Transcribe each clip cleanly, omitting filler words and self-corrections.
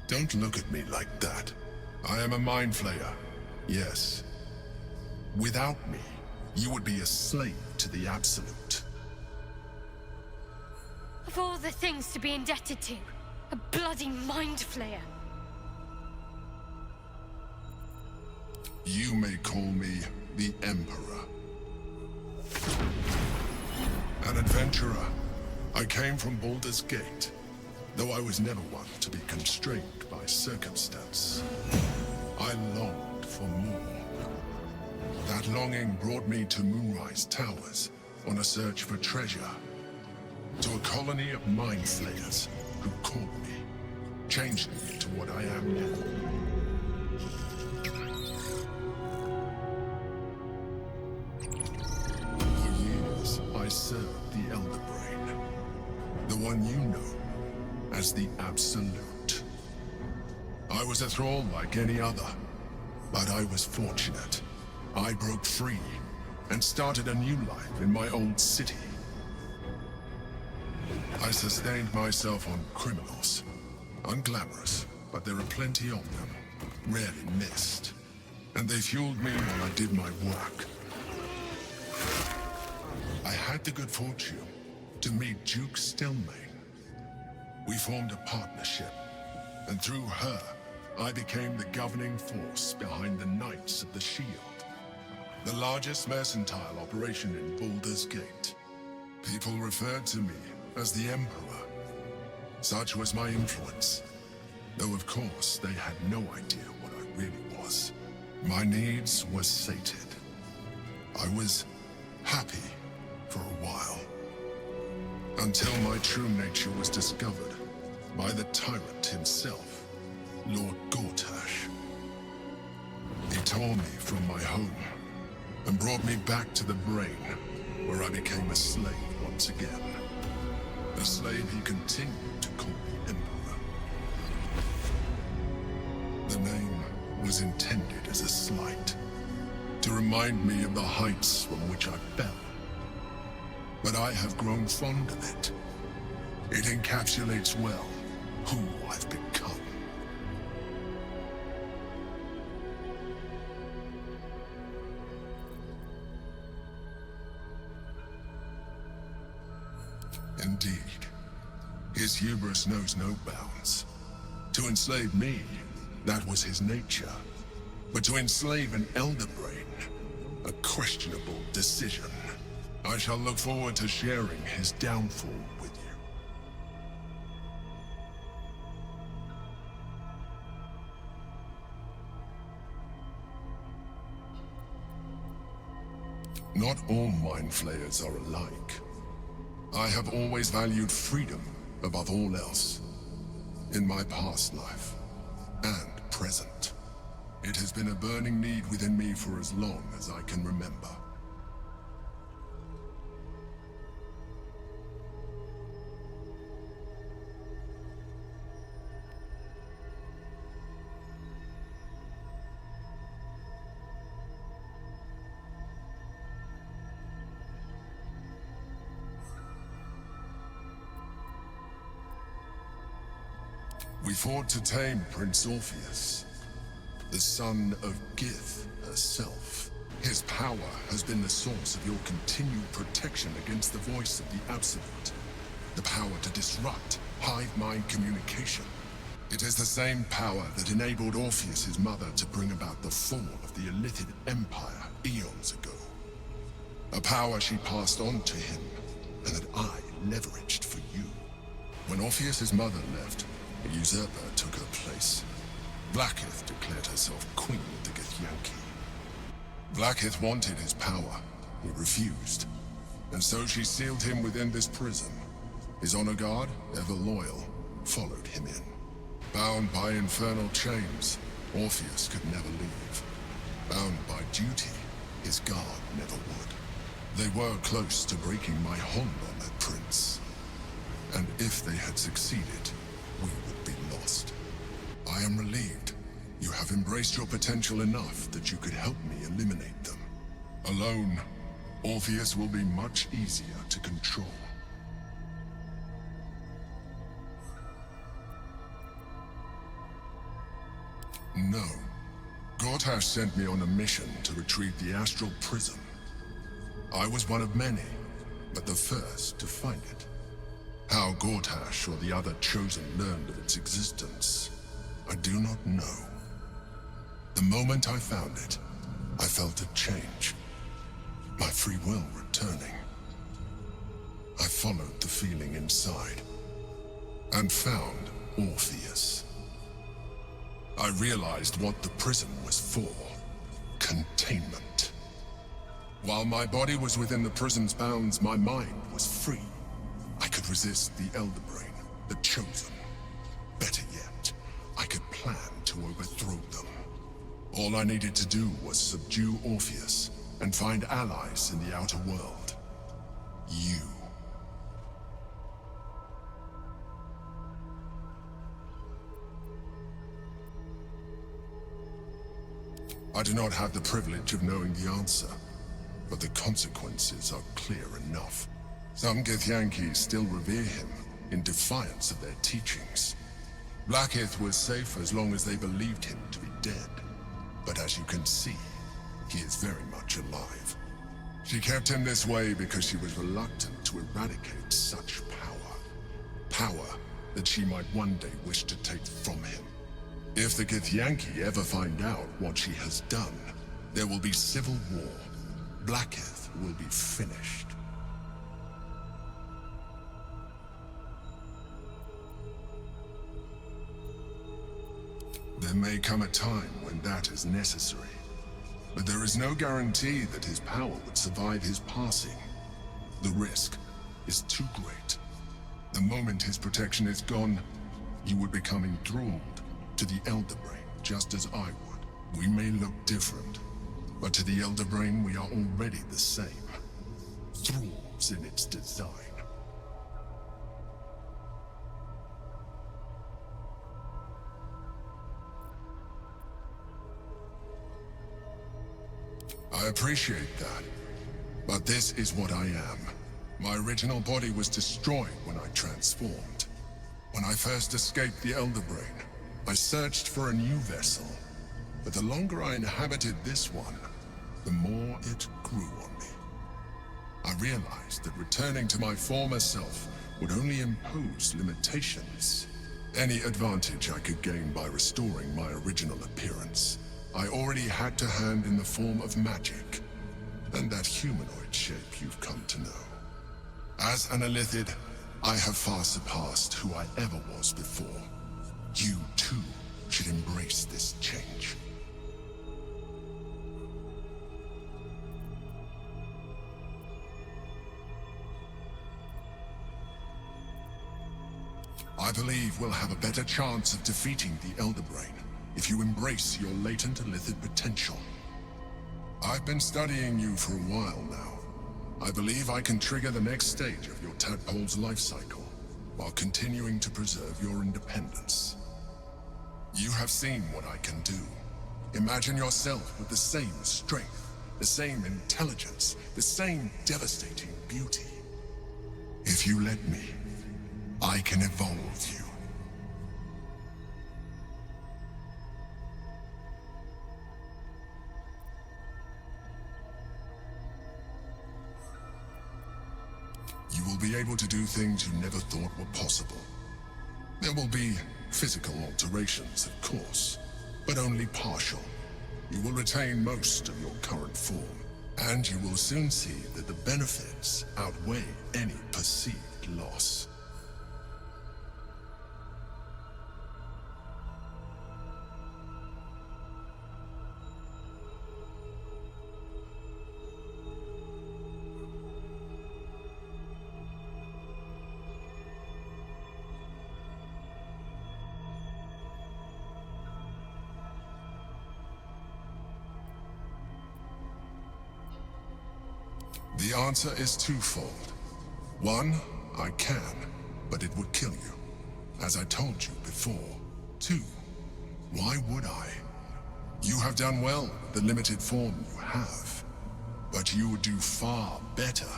Don't look at me like that. I am a mind flayer, yes. Without me, you would be a slave to the Absolute. Of all the things to be indebted to, a bloody mind flayer. You may call me the Emperor. An adventurer. I came from Baldur's Gate, though I was never one to be constrained by circumstance. I longed for more. That longing brought me to Moonrise Towers on a search for treasure. To a colony of mind flayers who caught me, changed me into what I am now. For years, I served the Elder Brain, the one you know as the Absolute. I was a thrall like any other, but I was fortunate. I broke free and started a new life in my old city. I sustained myself on criminals. Unglamorous, but there are plenty of them, rarely missed. And they fueled me while I did my work. I had the good fortune to meet Duke Stillmain. We formed a partnership, and through her, I became the governing force behind the Knights of the Shield, the largest mercantile operation in Baldur's Gate. People referred to me as the Emperor. Such was my influence, though of course they had no idea what I really was. My needs were sated. I was happy for a while, until my true nature was discovered by the tyrant himself, Lord Gortash. He tore me from my home and brought me back to the Brain, where I became a slave once again. A slave he continued to call the Emperor. The name was intended as a slight, to remind me of the heights from which I fell. But I have grown fond of it. It encapsulates well who I've become. Indeed, his hubris knows no bounds. To enslave me, that was his nature. But to enslave an Elder Brain, a questionable decision. I shall look forward to sharing his downfall with you. Not all mind flayers are alike. I have always valued freedom above all else. In my past life, and present. It has been a burning need within me for as long as I can remember. We fought to tame Prince Orpheus, the son of Gith herself. His power has been the source of your continued protection against the voice of the Absolute. The power to disrupt hive mind communication. It is the same power that enabled Orpheus's mother to bring about the fall of the Illithid Empire eons ago. A power she passed on to him, and that I leveraged for you. When Orpheus's mother left, a usurper took her place. Blackith declared herself queen of the Githyanki. Blackith wanted his power. He refused. And so she sealed him within this prison. His honor guard, ever loyal, followed him in. Bound by infernal chains, Orpheus could never leave. Bound by duty, his guard never would. They were close to breaking my hold on that prince. And if they had succeeded, we would be lost. I am relieved. You have embraced your potential enough that you could help me eliminate them. Alone, Orpheus will be much easier to control. No. Gortash sent me on a mission to retrieve the astral prism. I was one of many, but the first to find it. How Gortash or the other Chosen learned of its existence, I do not know. The moment I found it, I felt a change. My free will returning. I followed the feeling inside, and found Orpheus. I realized what the prism was for. Containment. While my body was within the prism's bounds, my mind was free. I could resist the Elder Brain, the Chosen. Better yet, I could plan to overthrow them. All I needed to do was subdue Orpheus and find allies in the outer world. You. I do not have the privilege of knowing the answer, but the consequences are clear enough. Some Githyanki still revere him, in defiance of their teachings. Blackith was safe as long as they believed him to be dead. But as you can see, he is very much alive. She kept him this way because she was reluctant to eradicate such power. Power that she might one day wish to take from him. If the Githyanki ever find out what she has done, there will be civil war. Blackith will be finished. There may come a time when that is necessary, but there is no guarantee that his power would survive his passing. The risk is too great. The moment his protection is gone, he would become enthralled to the Elder Brain, just as I would. We may look different, but to the Elder Brain we are already the same. Thralls in its design. I appreciate that, but this is what I am. My original body was destroyed when I transformed. When I first escaped the Elder Brain, I searched for a new vessel, but the longer I inhabited this one, the more it grew on me. I realized that returning to my former self would only impose limitations. Any advantage I could gain by restoring my original appearance, I already had to hand in the form of magic, and that humanoid shape you've come to know. As an Illithid, I have far surpassed who I ever was before. You, too, should embrace this change. I believe we'll have a better chance of defeating the Elder Brain if you embrace your latent Illithid potential. I've been studying you for a while now. I believe I can trigger the next stage of your tadpole's life cycle, while continuing to preserve your independence. You have seen what I can do. Imagine yourself with the same strength, the same intelligence, the same devastating beauty. If you let me, I can evolve you. You will be able to do things you never thought were possible. There will be physical alterations, of course, but only partial. You will retain most of your current form, and you will soon see that the benefits outweigh any perceived loss. The answer is twofold. One, I can, but it would kill you, as I told you before. Two, why would I? You have done well with the limited form you have, but you would do far better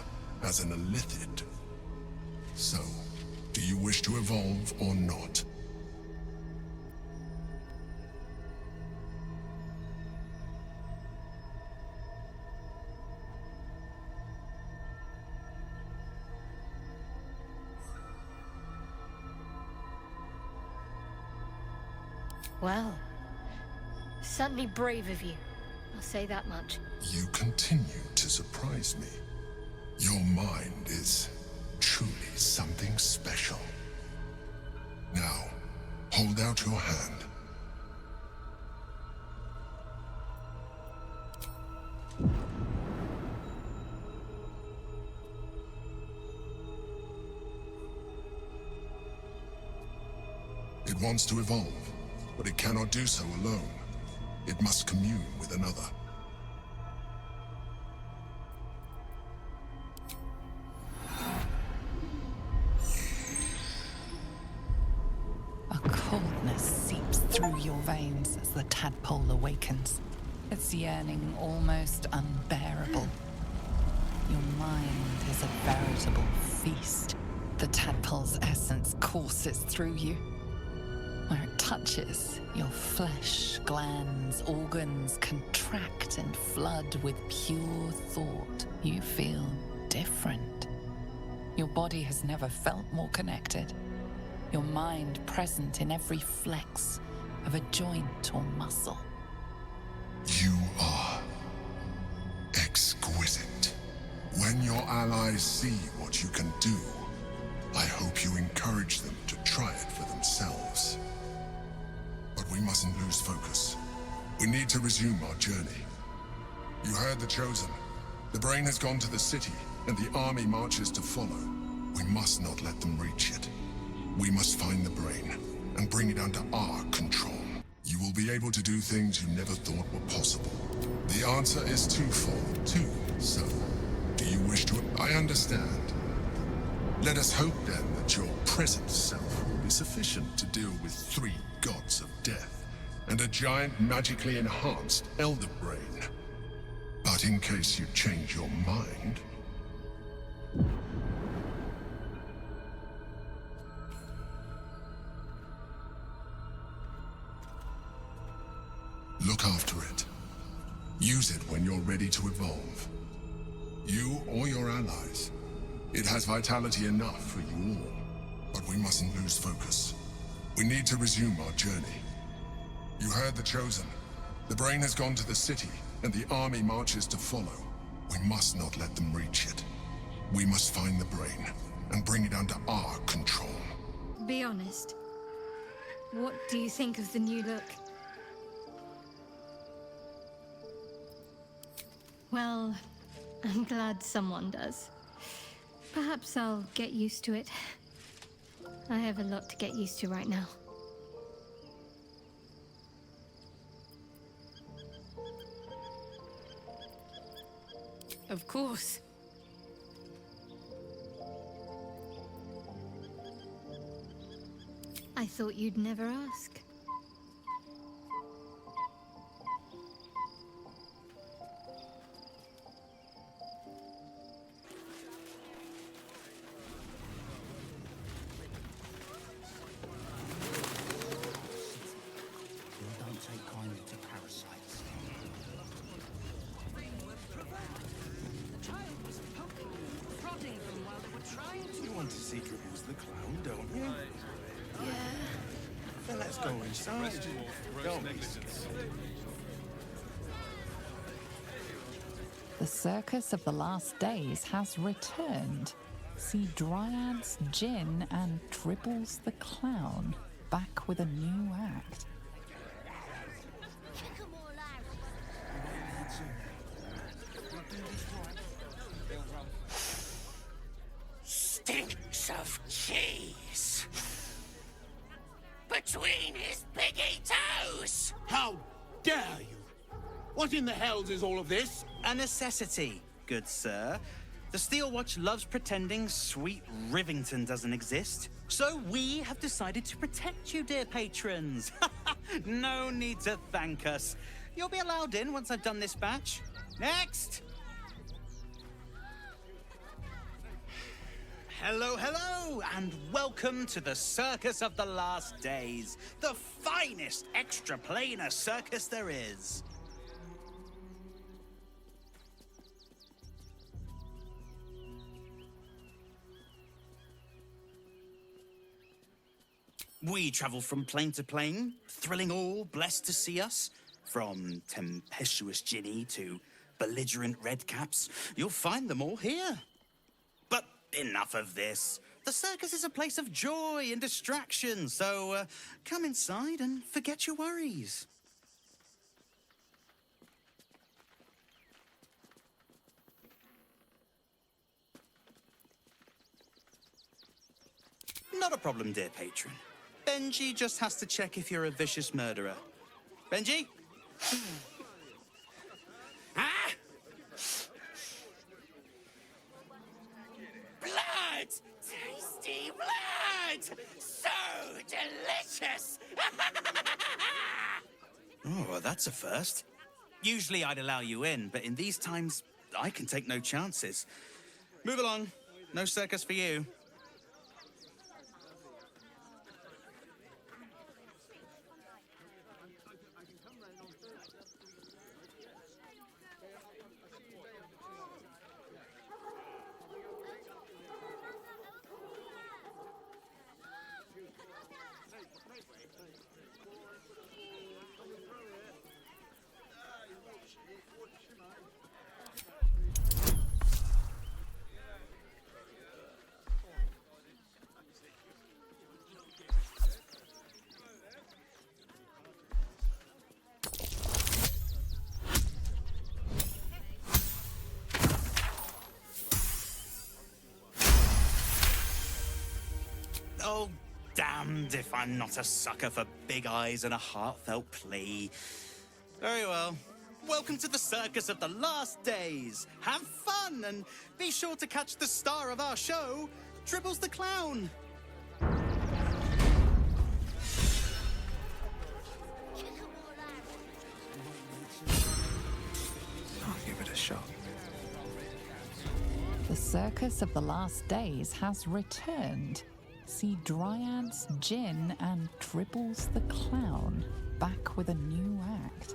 as an Illithid. So, do you wish to evolve or not? Well, certainly brave of you. I'll say that much. You continue to surprise me. Your mind is truly something special. Now, hold out your hand. It wants to evolve, but it cannot do so alone. It must commune with another. A coldness seeps through your veins as the tadpole awakens, its yearning almost unbearable. Your mind is a veritable feast. The tadpole's essence courses through you. Where it touches, your flesh, glands, organs contract and flood with pure thought. You feel different. Your body has never felt more connected. Your mind present in every flex of a joint or muscle. You are exquisite. When your allies see what you can do, I hope you encourage them to try it for themselves. But we mustn't lose focus. We need to resume our journey. You heard the Chosen. The brain has gone to the city, and the army marches to follow. We must not let them reach it. We must find the brain, and bring it under our control. You will be able to do things you never thought were possible. The answer is twofold, too, so do you wish to... I understand. Let us hope then that your present self will be sufficient to deal with 3 gods of death and a giant magically enhanced elder brain. But in case you change your mind... look after it. Use it when you're ready to evolve. You or your allies. It has vitality enough for you all, but we mustn't lose focus. We need to resume our journey. You heard the Chosen. The brain has gone to the city, and the army marches to follow. We must not let them reach it. We must find the brain, and bring it under our control. Be honest. What do you think of the new look? Well, I'm glad someone does. Perhaps I'll get used to it. I have a lot to get used to right now. Of course. I thought you'd never ask. You want to see Dribbles the clown, don't you? Yeah. Then let's go inside. Don't be scared. The Circus of the Last Days has returned. See Dryads, Jinn, and Dribbles the Clown back with a new act. Stinks of cheese between his piggy toes. How dare you! What in the hells is all of this? A necessity, good sir. The Steel Watch loves pretending sweet Rivington doesn't exist. So we have decided to protect you, dear patrons. No need to thank us. You'll be allowed in once I've done this batch. Next! Hello, hello, and welcome to the Circus of the Last Days, the finest extra-planar circus there is. We travel from plane to plane, thrilling all blessed to see us. From tempestuous Ginny to belligerent redcaps, you'll find them all here. But enough of this. The circus is a place of joy and distraction, so come inside and forget your worries. Not a problem, dear patron. Benji just has to check if you're a vicious murderer. Benji? Ah! Blood! Tasty blood! So delicious! Oh, well, that's a first. Usually I'd allow you in, but in these times, I can take no chances. Move along. No circus for you. Oh, damned if I'm not a sucker for big eyes and a heartfelt plea. Very well. Welcome to the Circus of the Last Days. Have fun and be sure to catch the star of our show, Dribbles the Clown. I'll give it a shot. The Circus of the Last Days has returned. See Dryads, Jin, and Dribbles the Clown back with a new act.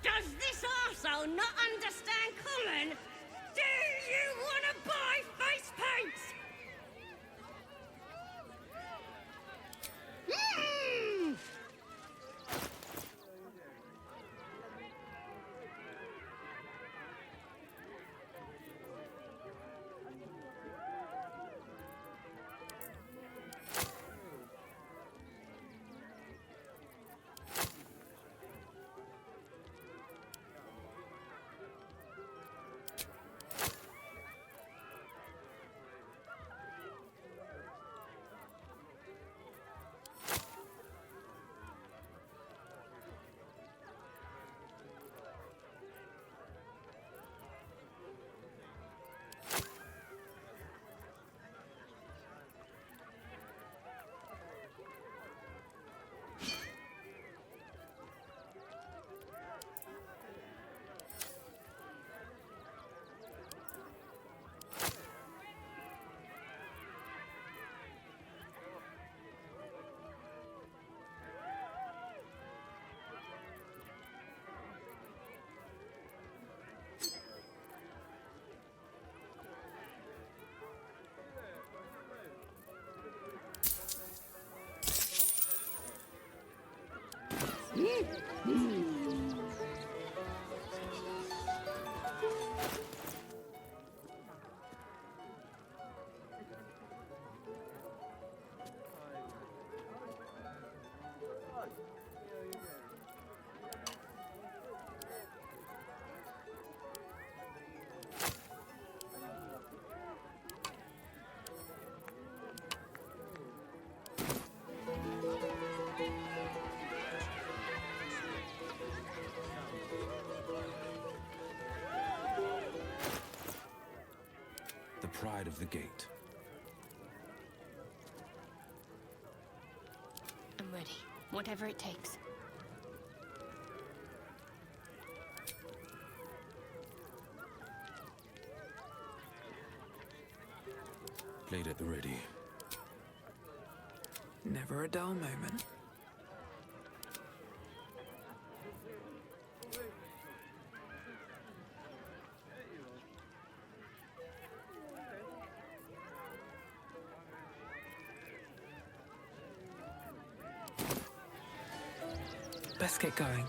Does this arsehole not understand common? Do you want to buy face paints? the pride of the gate. I'm ready. Whatever it takes. Blade at the ready. Never a dull moment. Let's get going.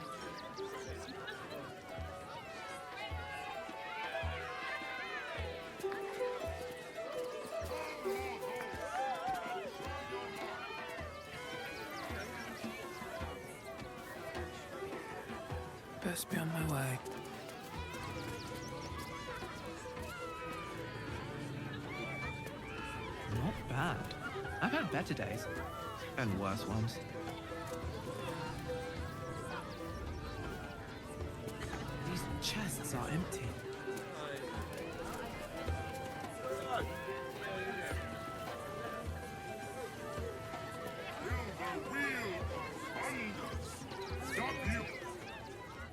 Best be on my way. Not bad. I've had better days. And worse ones. These chests are empty.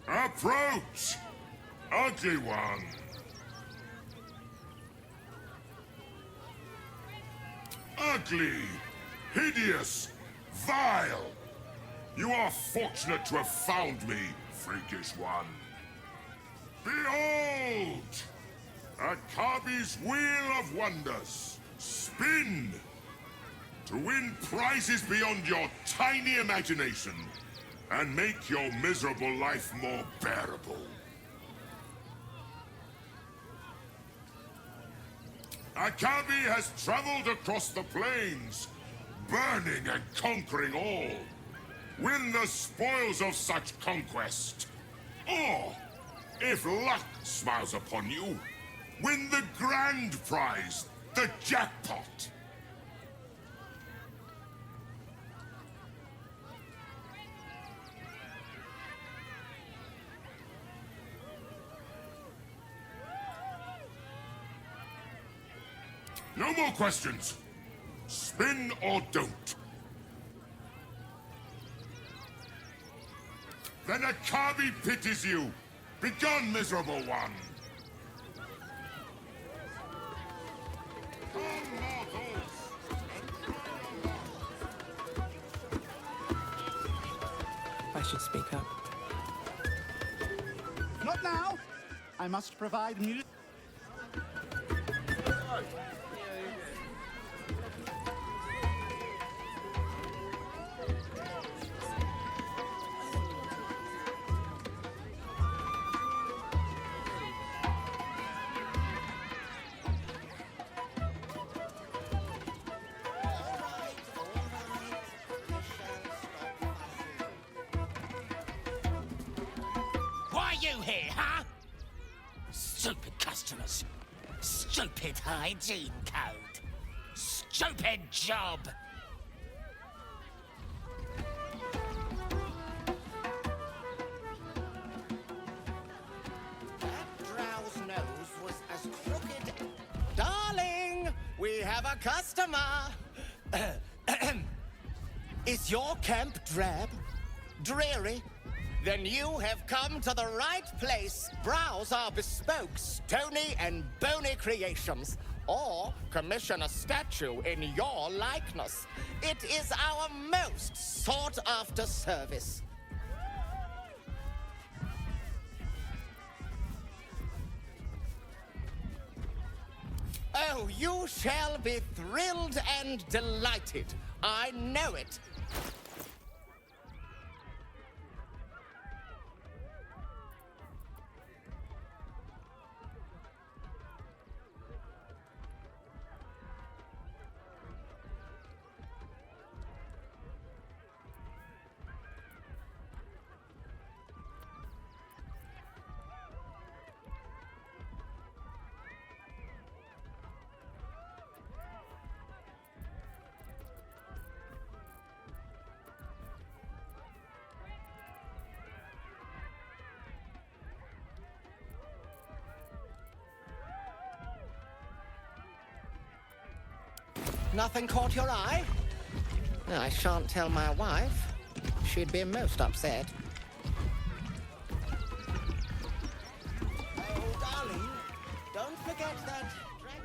Approach! Ugly one! Ugly! Hideous! Vile! You are fortunate to have found me, freakish one. Behold! Akabi's Wheel of Wonders! Spin! To win prizes beyond your tiny imagination and make your miserable life more bearable. Akabi has traveled across the plains, burning and conquering all. Win the spoils of such conquest. Or, if luck smiles upon you, win the grand prize, the jackpot. No more questions. Spin or don't. Then Akabi pities you. Begone, miserable one. I should speak up. Not now! I must provide music. Why are you here, huh? Stupid customers. Stupid hygiene code. Stupid job. That drow's nose was as crooked. Darling, we have a customer. Is your camp drab? Dreary? Then you have come to the right place. Browse our bespoke, stony and bony creations. Or commission a statue in your likeness. It is our most sought-after service. Oh, you shall be thrilled and delighted. I know it. Nothing caught your eye? I shan't tell my wife. She'd be most upset. Oh, darling, don't forget that dragon...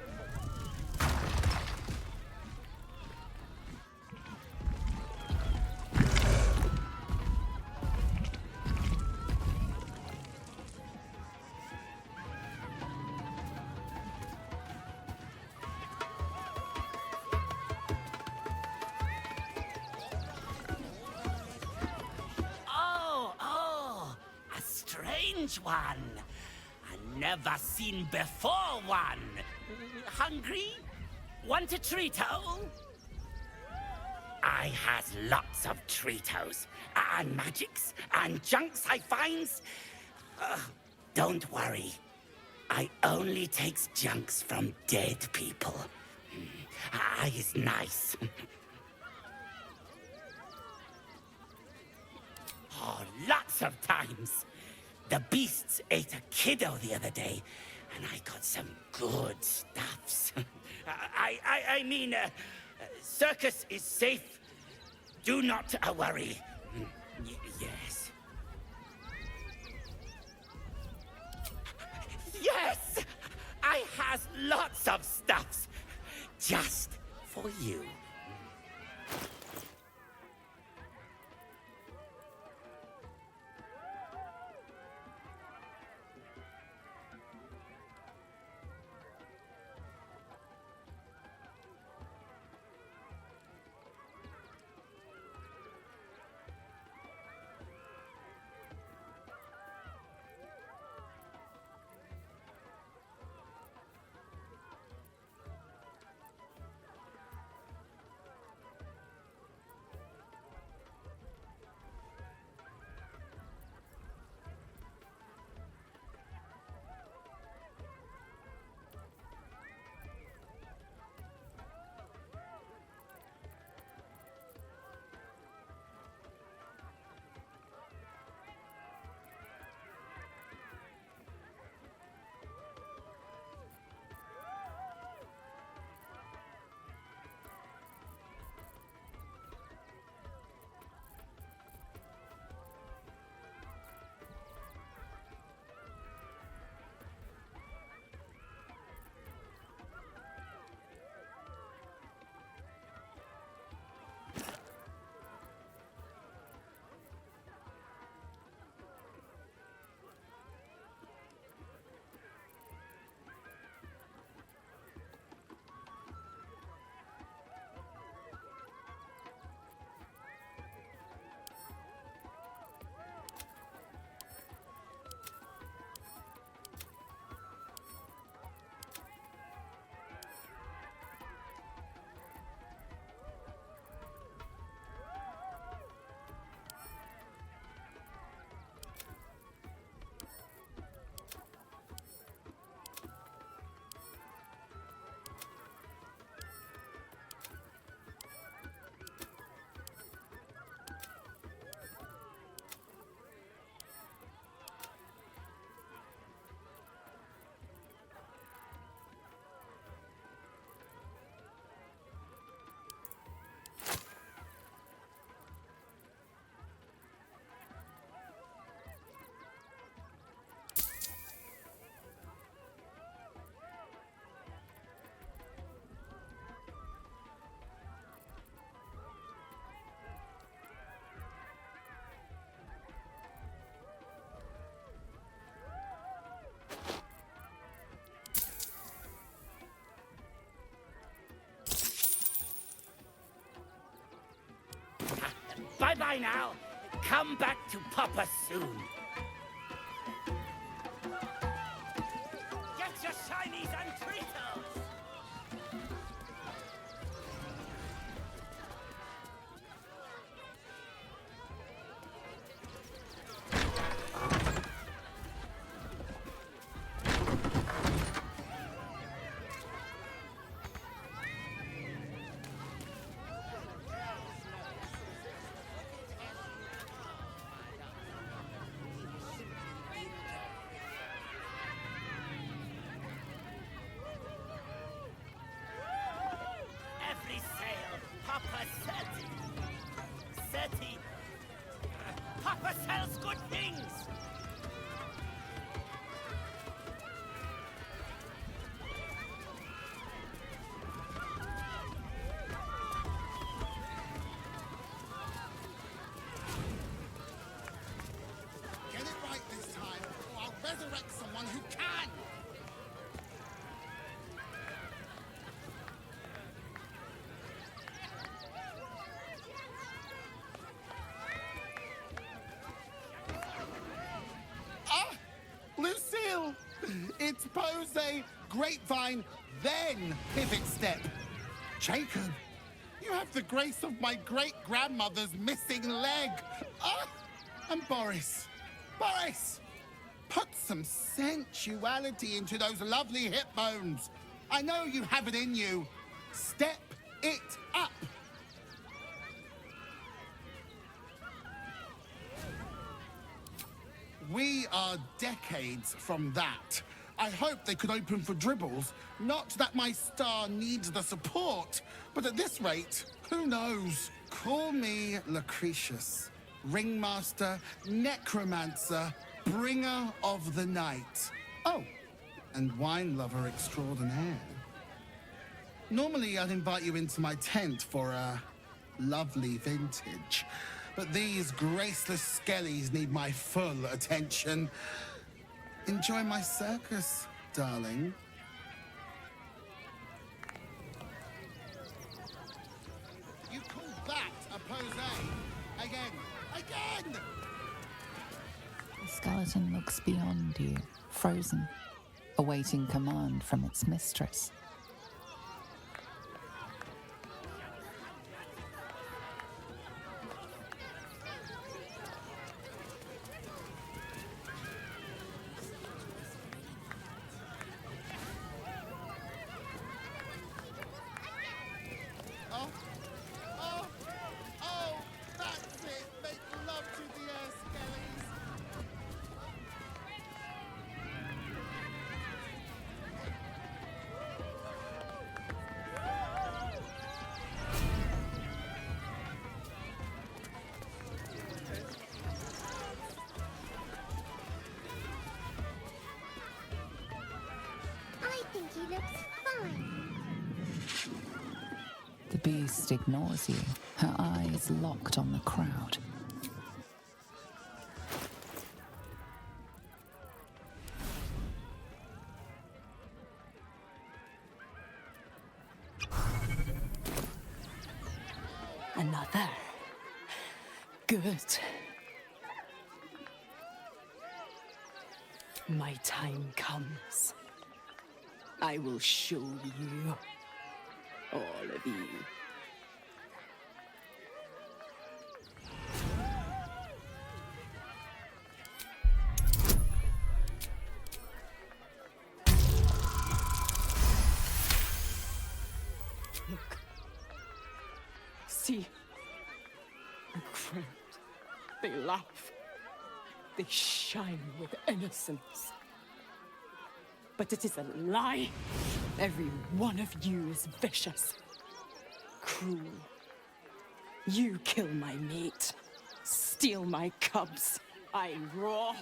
A strange one. I never seen before one. Hungry? Want a Treato? I has lots of Treatos, and magics, and junks I finds. Don't worry. I only takes junks from dead people. I is nice. Oh, lots of times. The beasts ate a kiddo the other day, and I got some good stuffs. I mean, Circus is safe. Do not worry. Yes. Yes! I has lots of stuffs. Just for you. Bye-bye now. Come back to Papa soon. Get your shinies and Treatos! good things! Get it right this time, or I'll resurrect someone who can! Ah! Lucille! It's pose, grapevine, then pivot step. Jacob, you have the grace of my great-grandmother's missing leg. Ah! And Boris. Boris! Put some sensuality into those lovely hip bones. I know you have it in you. Step it up. We are decades from that. I hope they could open for dribbles. Not that my star needs the support, but at this rate, who knows? Call me Lucretius, ringmaster, necromancer, bringer of the night. Oh, and wine lover extraordinaire. Normally, I'd invite you into my tent for a lovely vintage. But these graceless skellies need my full attention. Enjoy my circus, darling. You call that a pose? Again! Again! The skeleton looks beyond you, frozen, awaiting command from its mistress. That's it! Make love to the air, skellies! I think he looks fine. The beast ignores you, her eyes locked on the crowd. Another. Good. My time comes. I will show you. All of you. Look. See. The crowd. They laugh. They shine with innocence. But it is a lie. Every one of you is vicious, cruel. You kill my mate, steal my cubs. I roar,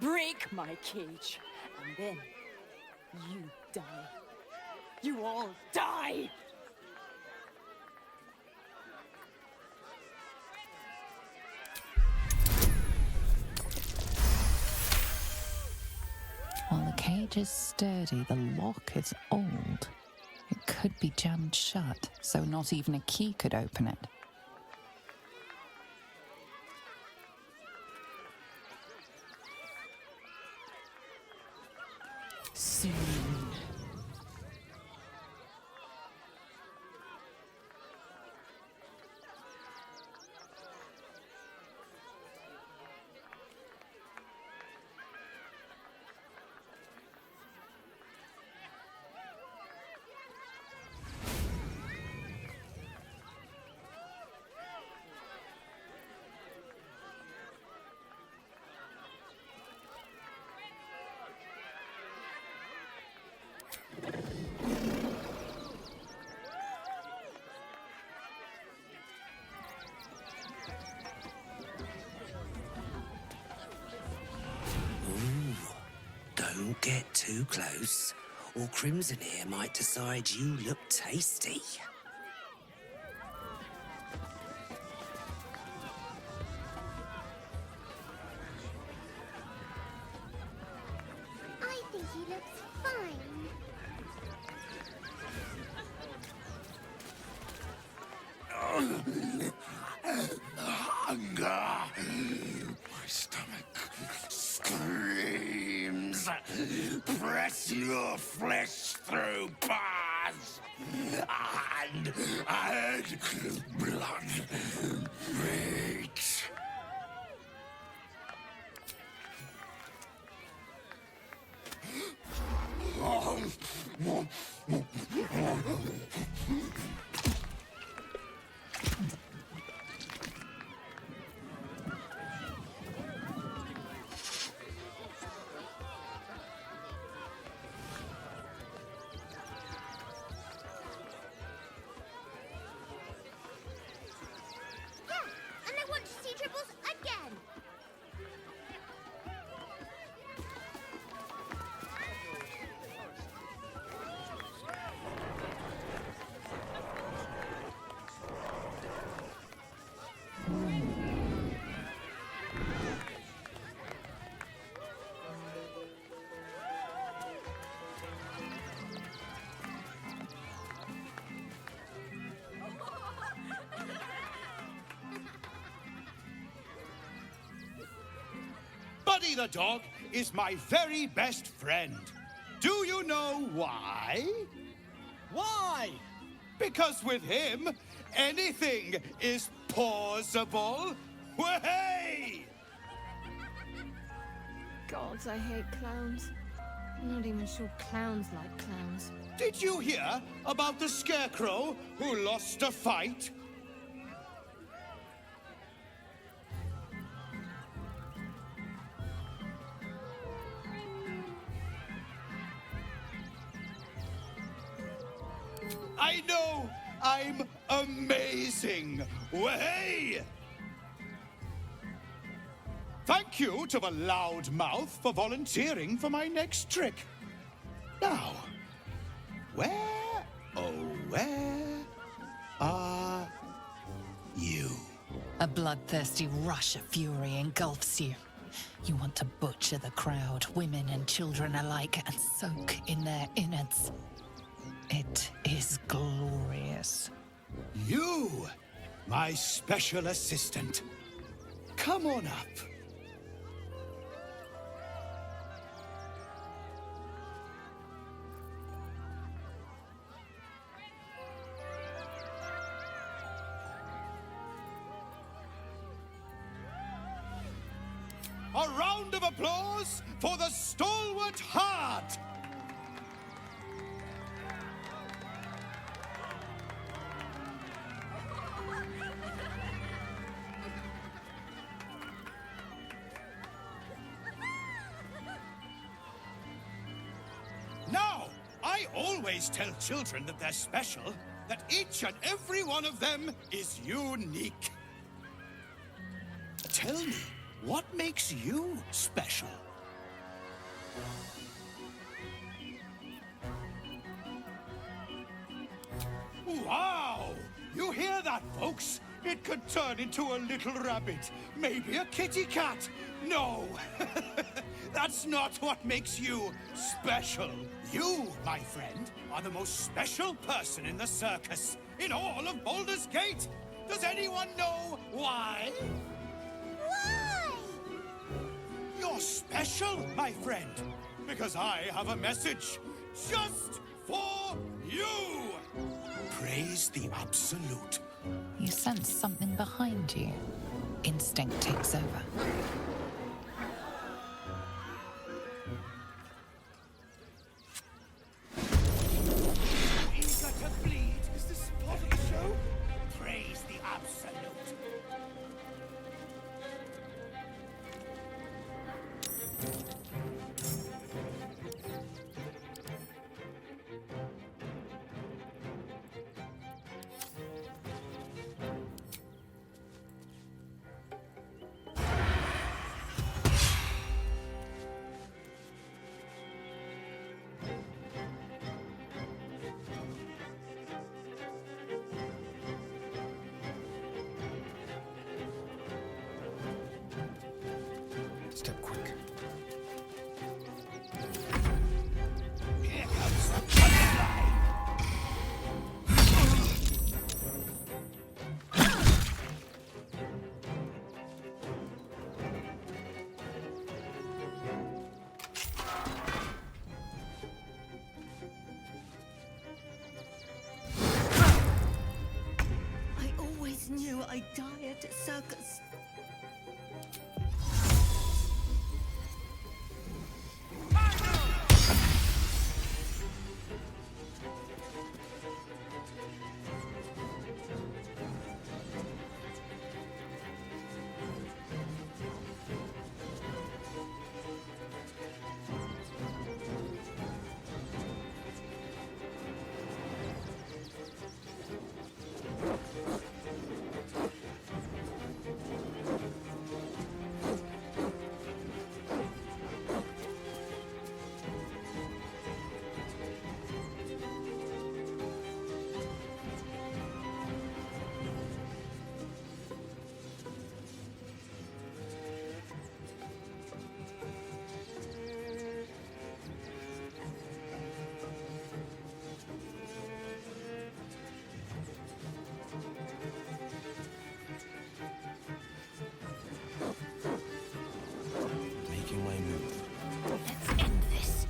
break my cage, and then you die. You all die! While the cage is sturdy, the lock is old. It could be jammed shut, so not even a key could open it. Soon. get too close, or Crimson here might decide you look tasty. I think he looks fine. Hunger. My stomach screams. Press your flesh through bars. And blood breaks. And I want to see Dribbles again. Buddy the dog is my very best friend. Do you know why? Why? Because with him, anything is possible. Way! Gods, I hate clowns. I'm not even sure clowns like clowns. Did you hear about the scarecrow who lost a fight? I know I'm amazing. Way! Thank you to the loud mouth for volunteering for my next trick. Now, where, oh, where are you? A bloodthirsty rush of fury engulfs you. You want to butcher the crowd, women and children alike, and soak in their innards. It is glorious. You, my special assistant. Come on up. A round of applause for the stalwart heart! Now, I always tell children that they're special, that each and every one of them is unique. Tell me, what makes you special? Wow! You hear that, folks? It could turn into a little rabbit, maybe a kitty cat. No, that's not what makes you special. You, my friend, are the most special person in the circus, in all of Baldur's Gate. Does anyone know why? Why? You're special, my friend, because I have a message just for you. Praise the Absolute. You sense something behind you. Instinct takes over. Eager to bleed? Is this part of the show? Praise the Absolute. I die at a circus. Making my move. Let's end this.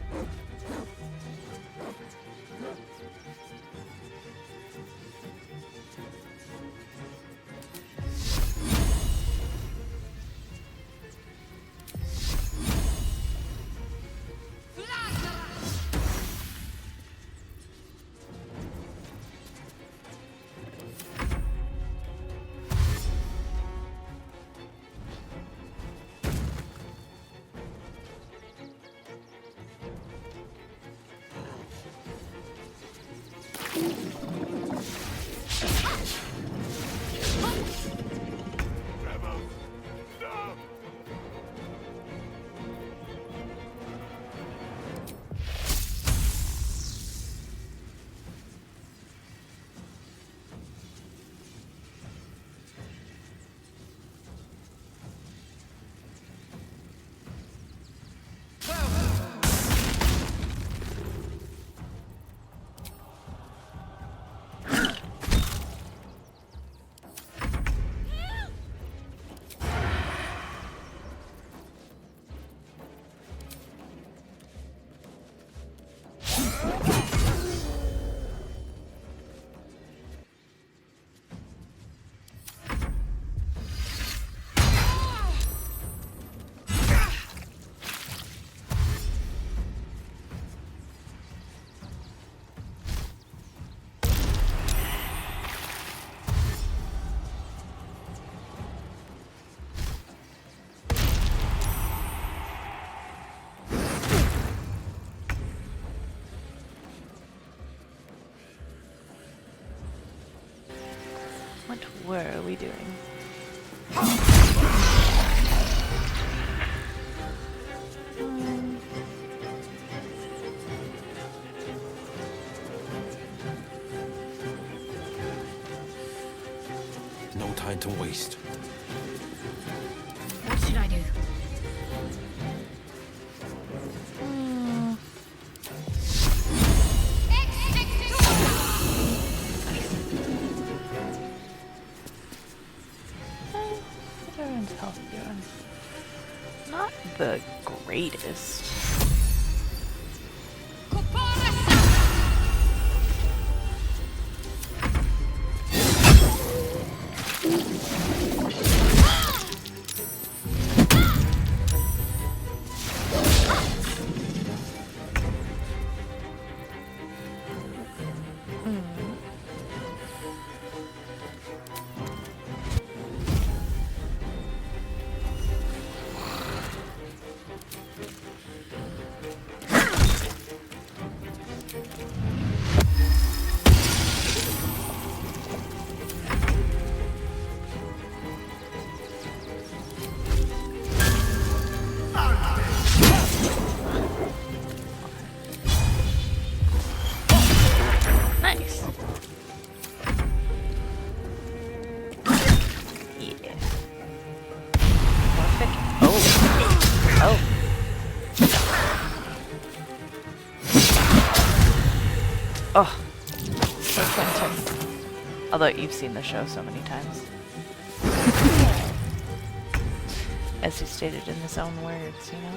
What were we doing? No time to waste. What should I do? Everyone's health doing not the greatest. Oh, so Quentin. Although you've seen the show so many times. As he stated in his own words, you know?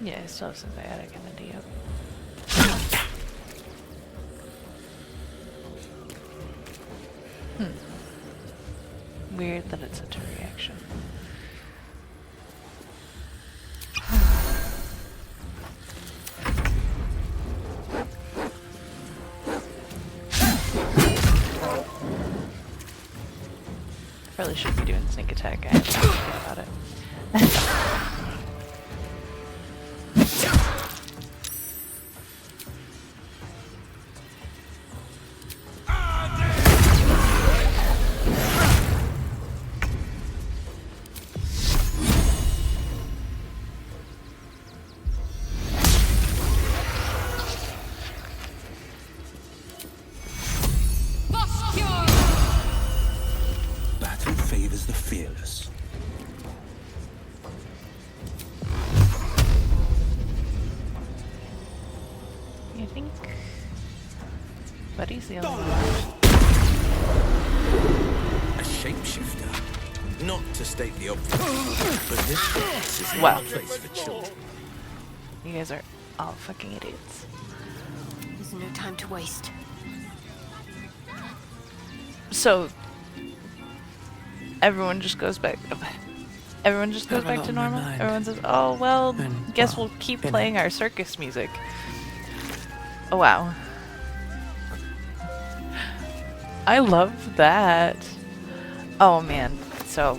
Yeah, I still have symbiotic immunity. Yep. Weird that it's such a reaction. Probably should be doing sneak attack. I have to think about it. Battle favors the fearless. I think Buddy's the only one. A shapeshifter. Not to state the obvious, but this place is Wow. not a place for children. You guys are all fucking idiots. There's no time to waste. So everyone just goes back. Everyone just goes back to normal. Everyone says, "Oh well, guess we'll keep playing our circus music." Oh wow. I love that. Oh man. So,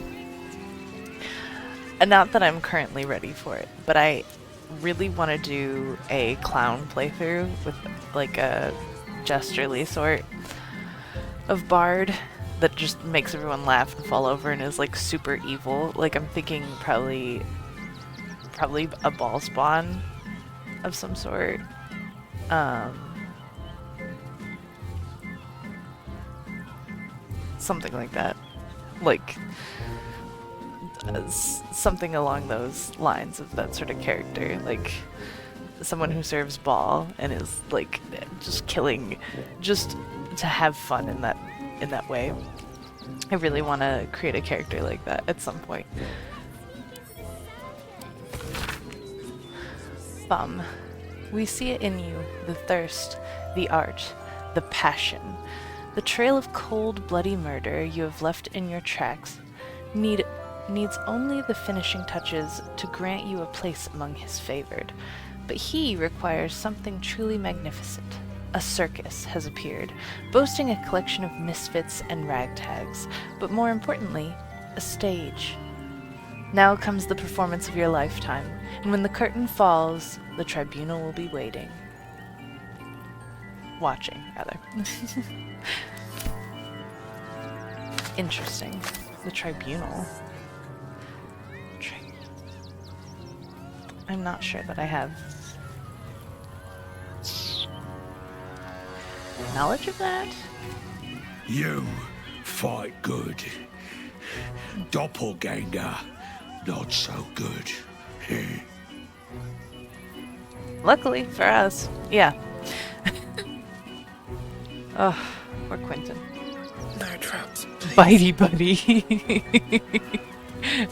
not that I'm currently ready for it, but I really want to do a clown playthrough with like a Jesterly sort of bard that just makes everyone laugh and fall over and is like super evil. Like I'm thinking probably a ball spawn of some sort. Something like that. Like something along those lines of that sort of character. Like someone who serves ball and is like just killing just to have fun in that way. I really want to create a character like that at some point. Bum. We see it in you, the thirst, the art, the passion. The trail of cold, bloody murder you have left in your tracks needs only the finishing touches to grant you a place among his favored. But he requires something truly magnificent. A circus has appeared, boasting a collection of misfits and ragtags, but more importantly, a stage. Now comes the performance of your lifetime, and when the curtain falls, the tribunal will be waiting. Watching, rather. Interesting. The tribunal. I'm not sure that I have knowledge of that. You fight good. Doppelganger, not so good. Luckily for us. Yeah. Oh, poor Quentin. No traps, please. Bitey Buddy.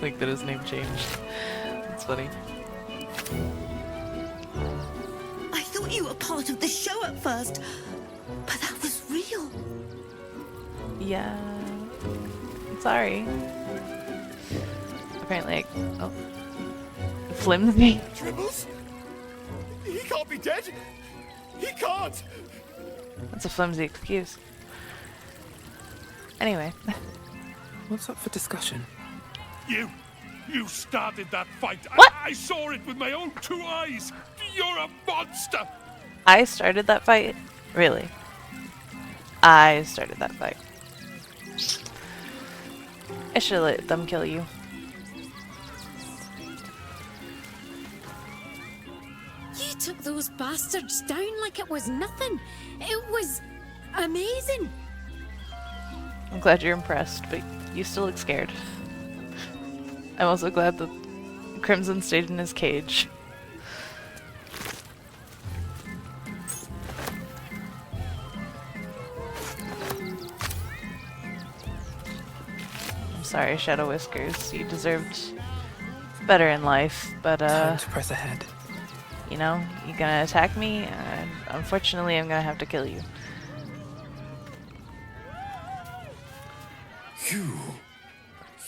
Like that his name changed. That's funny. I thought you were part of the show at first, but that was real. Yeah. Sorry. Apparently flimsy. Dribbles? He can't be dead. He can't. That's a flimsy excuse. Anyway. What's up for discussion? You started that fight. What? I saw it with my own 2 eyes. You're a monster. I started that fight? Really? I started that fight. I should let them kill you. You took those bastards down like it was nothing. It was amazing. I'm glad you're impressed, but you still look scared. I'm also glad that Crimson stayed in his cage. I'm sorry, Shadow Whiskers. You deserved better in life, but Time to press ahead. You know, you're gonna attack me, and unfortunately I'm gonna have to kill you.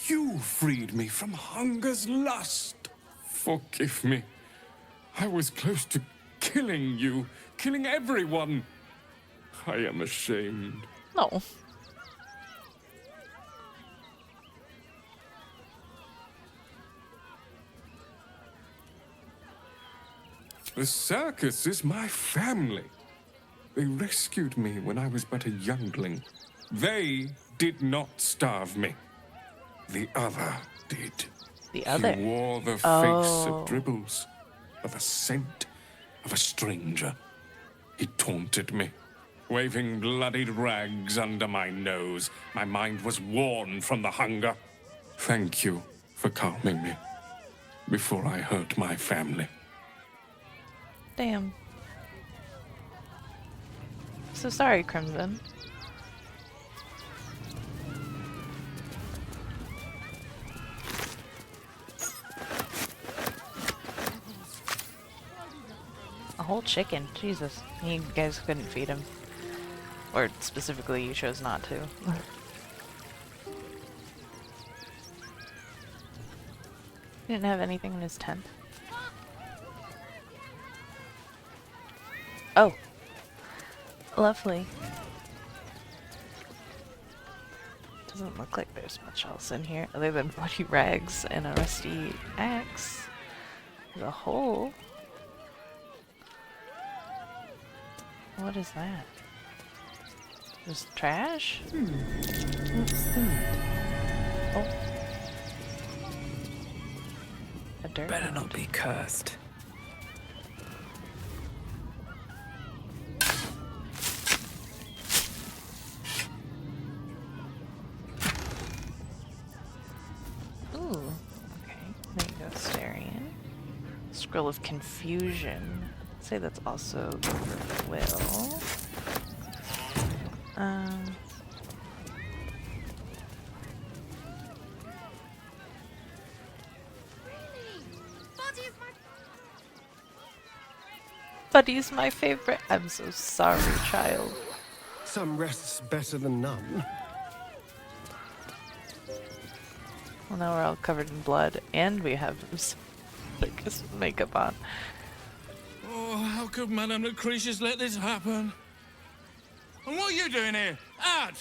You freed me from hunger's lust. Forgive me. I was close to killing you, killing everyone. I am ashamed. No. The circus is my family. They rescued me when I was but a youngling. They did not starve me. The other did. The other? He wore the face Oh. of Dribbles, of a saint, of a stranger. He taunted me, waving bloodied rags under my nose. My mind was worn from the hunger. Thank you for calming me before I hurt my family. Damn. So sorry, Crimson. A whole chicken. Jesus. You guys couldn't feed him. Or specifically, you chose not to. He didn't have anything in his tent. Oh. Lovely. Doesn't look like there's much else in here other than bloody rags and a rusty axe. There's a hole. What is that? Just trash? What's that? Oh. A dirt Better mound. not be cursed. Ooh. Okay. There you go, Starion. Scroll of Confusion. I'd say that's also good for Will. Buddy's my favorite. I'm so sorry, child. Some rest's better than none. Well, now we're all covered in blood, and we have circus makeup on. Oh, how could Madame Lucretius let this happen? And what are you doing here? Ad!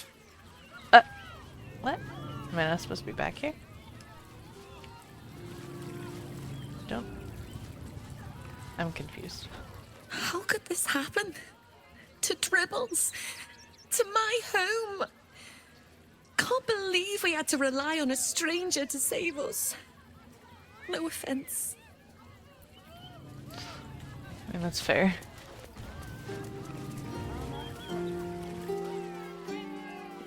What? Am I not supposed to be back here? Don't... I'm confused. How could this happen? To Dribbles? To my home? Can't believe we had to rely on a stranger to save us. No offense. I mean, that's fair.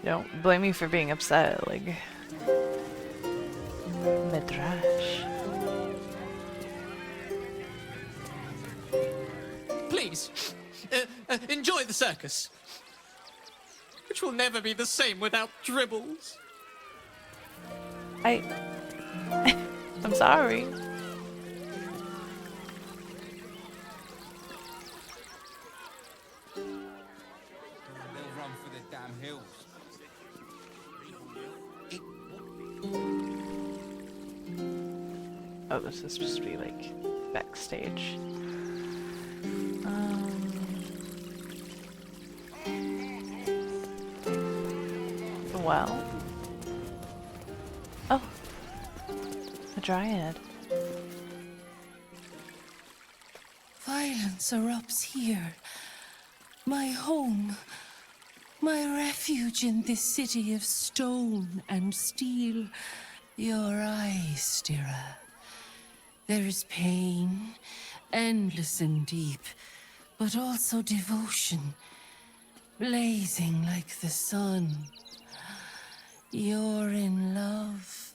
Don't blame me for being upset, like... Midrash. Please, enjoy the circus, which will never be the same without Dribbles. I'm sorry. They'll run for the damn hills. Oh, this is supposed to be like backstage. Well. Oh. A dryad. Violence erupts here. My home. My refuge in this city of stone and steel. Your eyes, Stira. There is pain, endless and deep, but also devotion, blazing like the sun. You're in love.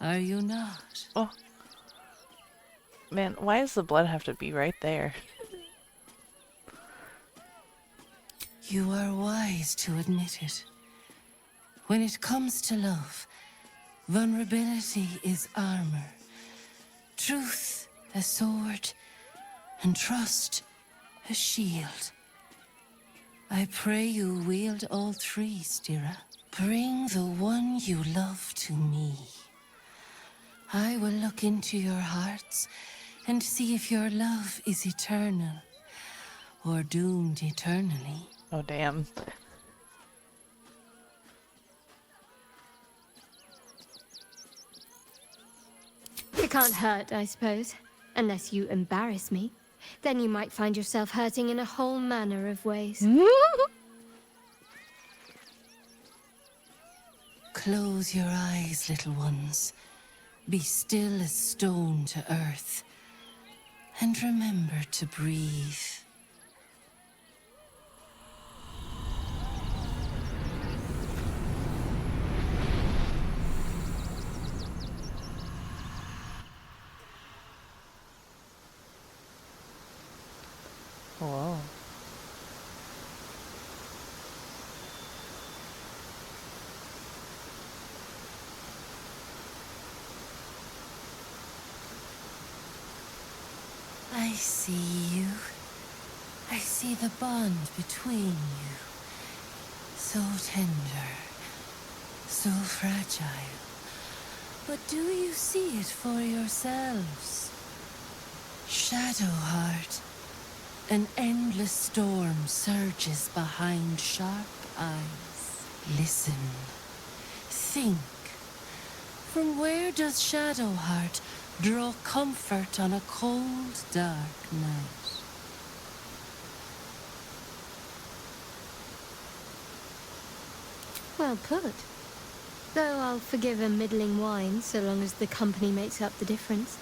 Are you not? Oh. Man, why does the blood have to be right there? You are wise to admit it. When it comes to love, vulnerability is armor. Truth, a sword. and trust a shield. I pray you wield all three, Stira. Bring the one you love to me. I will look into your hearts and see if your love is eternal or doomed eternally. Oh, damn. It can't hurt, I suppose. Unless you embarrass me. Then you might find yourself hurting in a whole manner of ways. Close your eyes, little ones. Be still as stone to earth. And remember to breathe. Whoa. I see you. I see the bond between you. So tender. So fragile. But do you see it for yourselves? Shadowheart. An endless storm surges behind sharp eyes. Listen. Think. From where does Shadowheart draw comfort on a cold, dark night? Well put. Though I'll forgive a middling wine so long as the company makes up the difference.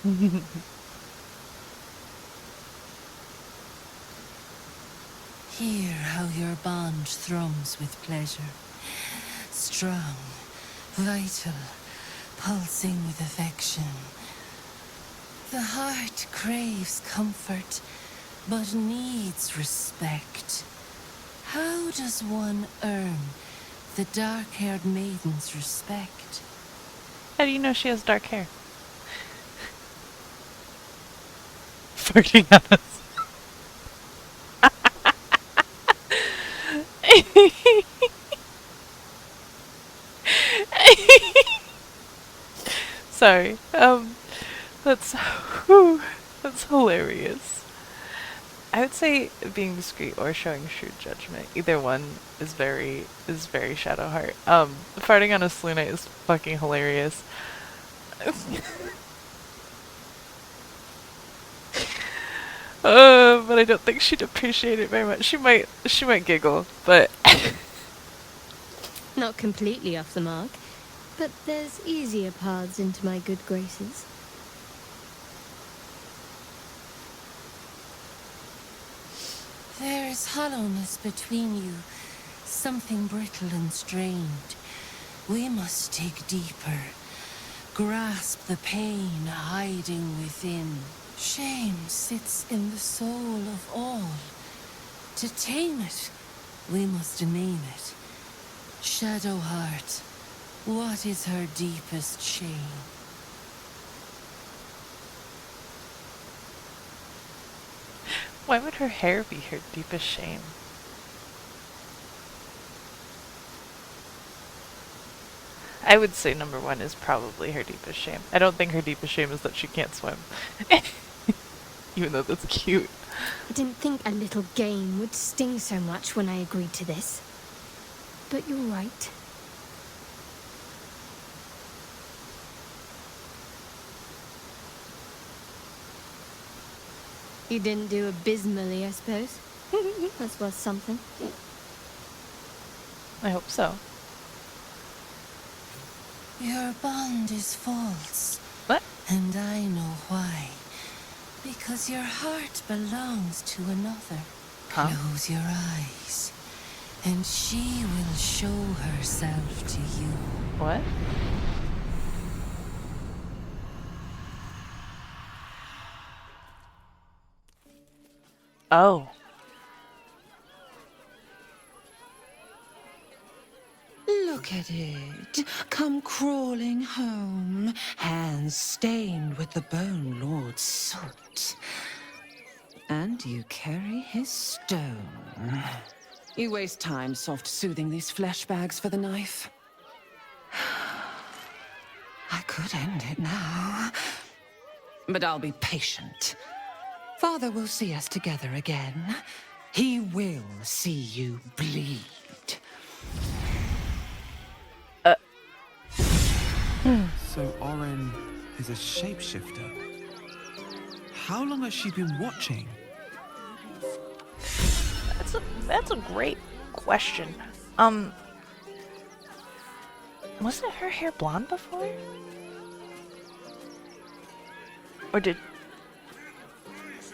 Hear how your bond thrums with pleasure. Strong, vital, pulsing with affection. The heart craves comfort, but needs respect. How does one earn the dark-haired maiden's respect? How do you know she has dark hair? Farting at us. Sorry. That's hilarious. I would say being discreet or showing shrewd judgment. Either one is very Shadowheart. Farting on a Sluna is fucking hilarious. But I don't think she'd appreciate it very much. She might giggle, but Not completely off the mark, but there's easier paths into my good graces. There is hollowness between you, something brittle and strained. We must dig deeper, grasp the pain hiding within. Shame sits in the soul of all. To tame it, we must name it. Shadowheart, what is her deepest shame? why would her hair be her deepest shame? I would say number one is probably her deepest shame. I don't think her deepest shame is that she can't swim. Even though that's cute. I didn't think a little game would sting so much when I agreed to this. But you're right. You didn't do abysmally, I suppose. That's worth something. I hope so. Your bond is false. What? And I know why. Because your heart belongs to another. Huh? Close your eyes, and she will show herself to you. What? Oh. Look at it. Come crawling home, hands stained with the Bone Lord's soot. And you carry his stone. You waste time soft-soothing these flesh bags for the knife. I could end it now. But I'll be patient. Father will see us together again. He will see you bleed. So Oren is a shapeshifter. How long has she been watching? That's a great question. Wasn't her hair blonde before? Or did...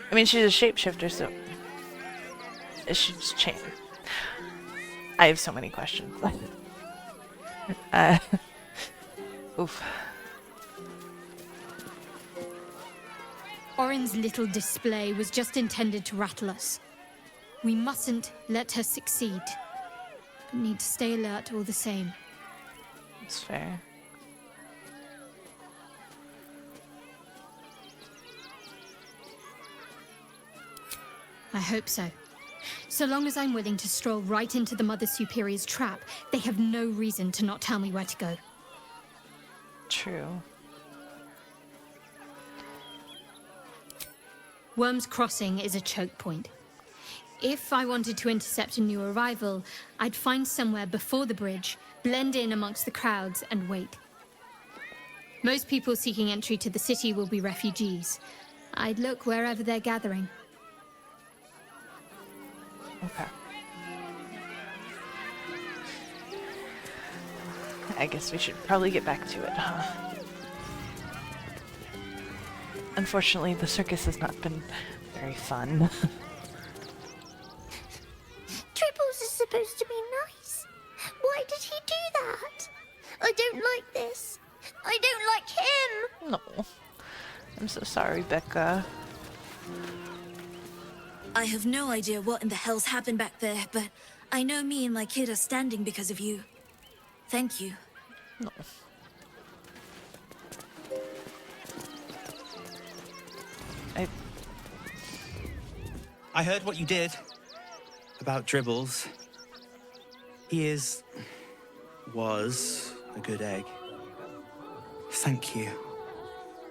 I mean, she's a shapeshifter, so... Is she just changed? I have so many questions. Oof. Orin's little display was just intended to rattle us. We mustn't let her succeed, but need to stay alert all the same. That's fair. I hope so. So long as I'm willing to stroll right into the Mother Superior's trap, they have no reason to not tell me where to go. True. Worm's Crossing is a choke point. If I wanted to intercept a new arrival, I'd find somewhere before the bridge, blend in amongst the crowds, and wait. Most people seeking entry to the city will be refugees. I'd look wherever they're gathering. Okay. I guess we should probably get back to it, huh? Unfortunately, the circus has not been very fun. Tribbles is supposed to be nice. Why did he do that? I don't like this. I don't like him. No. I'm so sorry, Becca. I have no idea what in the hell's happened back there, but I know me and my kid are standing because of you. Thank you. No. I heard what you did about Dribbles. He was a good egg. Thank you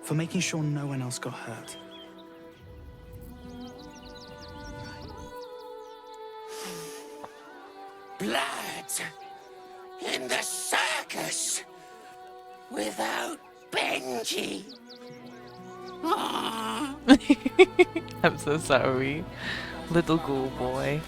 for making sure no one else got hurt. Blood in the circus without Benji. I'm so sorry, little ghoul boy.